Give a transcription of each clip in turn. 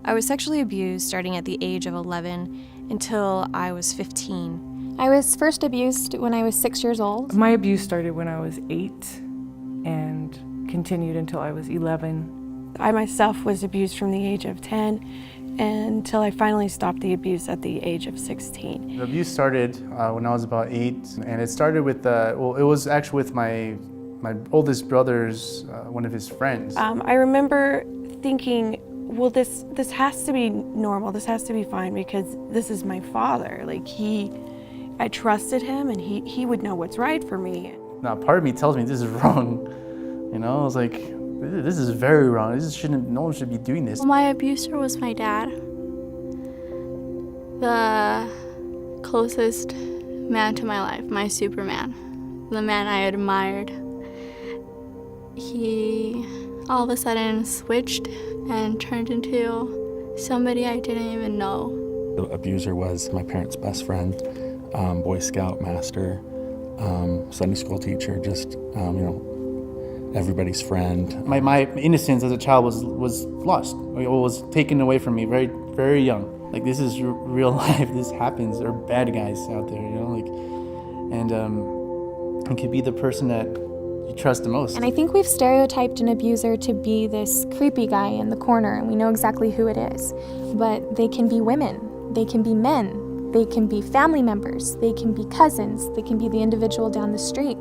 I was sexually abused starting at the age of 11 until I was 15. I was first abused when I was 6 years old. My abuse started when I was 8 and continued until I was 11. I myself was abused from the age of 10 until I finally stopped the abuse at the age of 16. The abuse started when I was about 8, and it started with, it was actually with my oldest brother's, one of his friends. I remember thinking, well, this has to be normal, this has to be fine, because this is my father. Like, I trusted him, and he would know what's right for me. Now, part of me tells me this is wrong. You know, I was like, this is very wrong. No one should be doing this. My abuser was my dad. The closest man to my life, my Superman, the man I admired. He all of a sudden switched and turned into somebody I didn't even know. The abuser was my parents' best friend, Boy Scout master, Sunday school teacher, just, everybody's friend. My innocence as a child was lost. It was taken away from me very, very young. Like, this is real life. This happens. There are bad guys out there, and it could be the person that you trust the most. And I think we've stereotyped an abuser to be this creepy guy in the corner, and we know exactly who it is. But they can be women, they can be men, they can be family members, they can be cousins, they can be the individual down the street.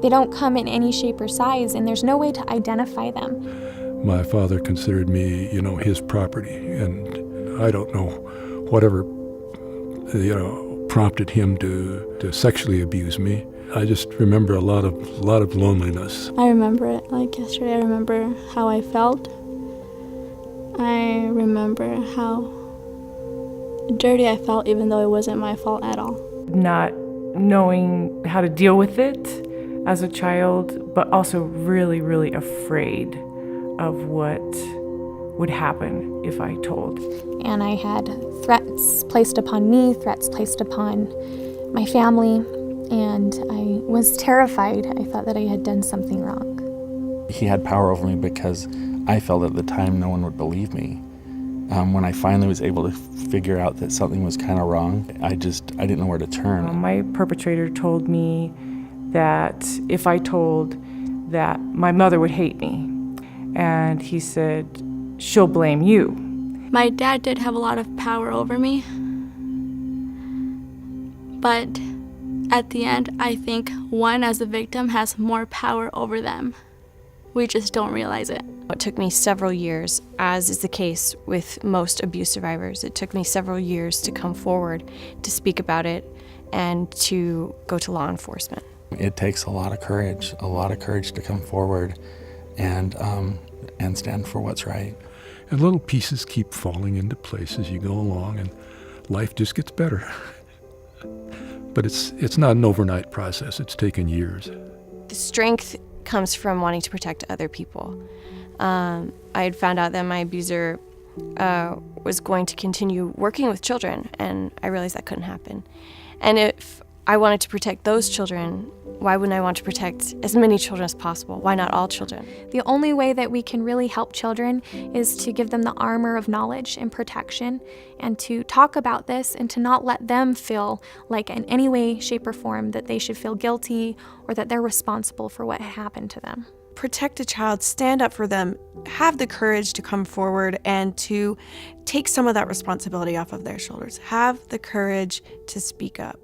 They don't come in any shape or size, and there's no way to identify them. My father considered me, his property, and I don't know whatever, prompted him to sexually abuse me. I just remember a lot of loneliness. I remember it like yesterday. I remember how I felt. I remember how dirty I felt, even though it wasn't my fault at all. Not knowing how to deal with it as a child, but also really, really afraid of what would happen if I told. And I had threats placed upon me, threats placed upon my family, and I was terrified. I thought that I had done something wrong. He had power over me because I felt at the time no one would believe me. When I finally was able to figure out that something was kind of wrong, I didn't know where to turn. My perpetrator told me that if I told, that my mother would hate me. And he said, she'll blame you. My dad did have a lot of power over me, but at the end, I think one as a victim has more power over them. We just don't realize it. It took me several years, as is the case with most abuse survivors. It took me several years to come forward, to speak about it, and to go to law enforcement. It takes a lot of courage to come forward and stand for what's right. And little pieces keep falling into place as you go along, and life just gets better. But it's not an overnight process. It's taken years. The strength comes from wanting to protect other people. I had found out that my abuser was going to continue working with children, and I realized that couldn't happen. And if I wanted to protect those children, why wouldn't I want to protect as many children as possible? Why not all children? The only way that we can really help children is to give them the armor of knowledge and protection, and to talk about this and to not let them feel like in any way, shape, or form that they should feel guilty or that they're responsible for what happened to them. Protect a child, stand up for them, have the courage to come forward and to take some of that responsibility off of their shoulders. Have the courage to speak up.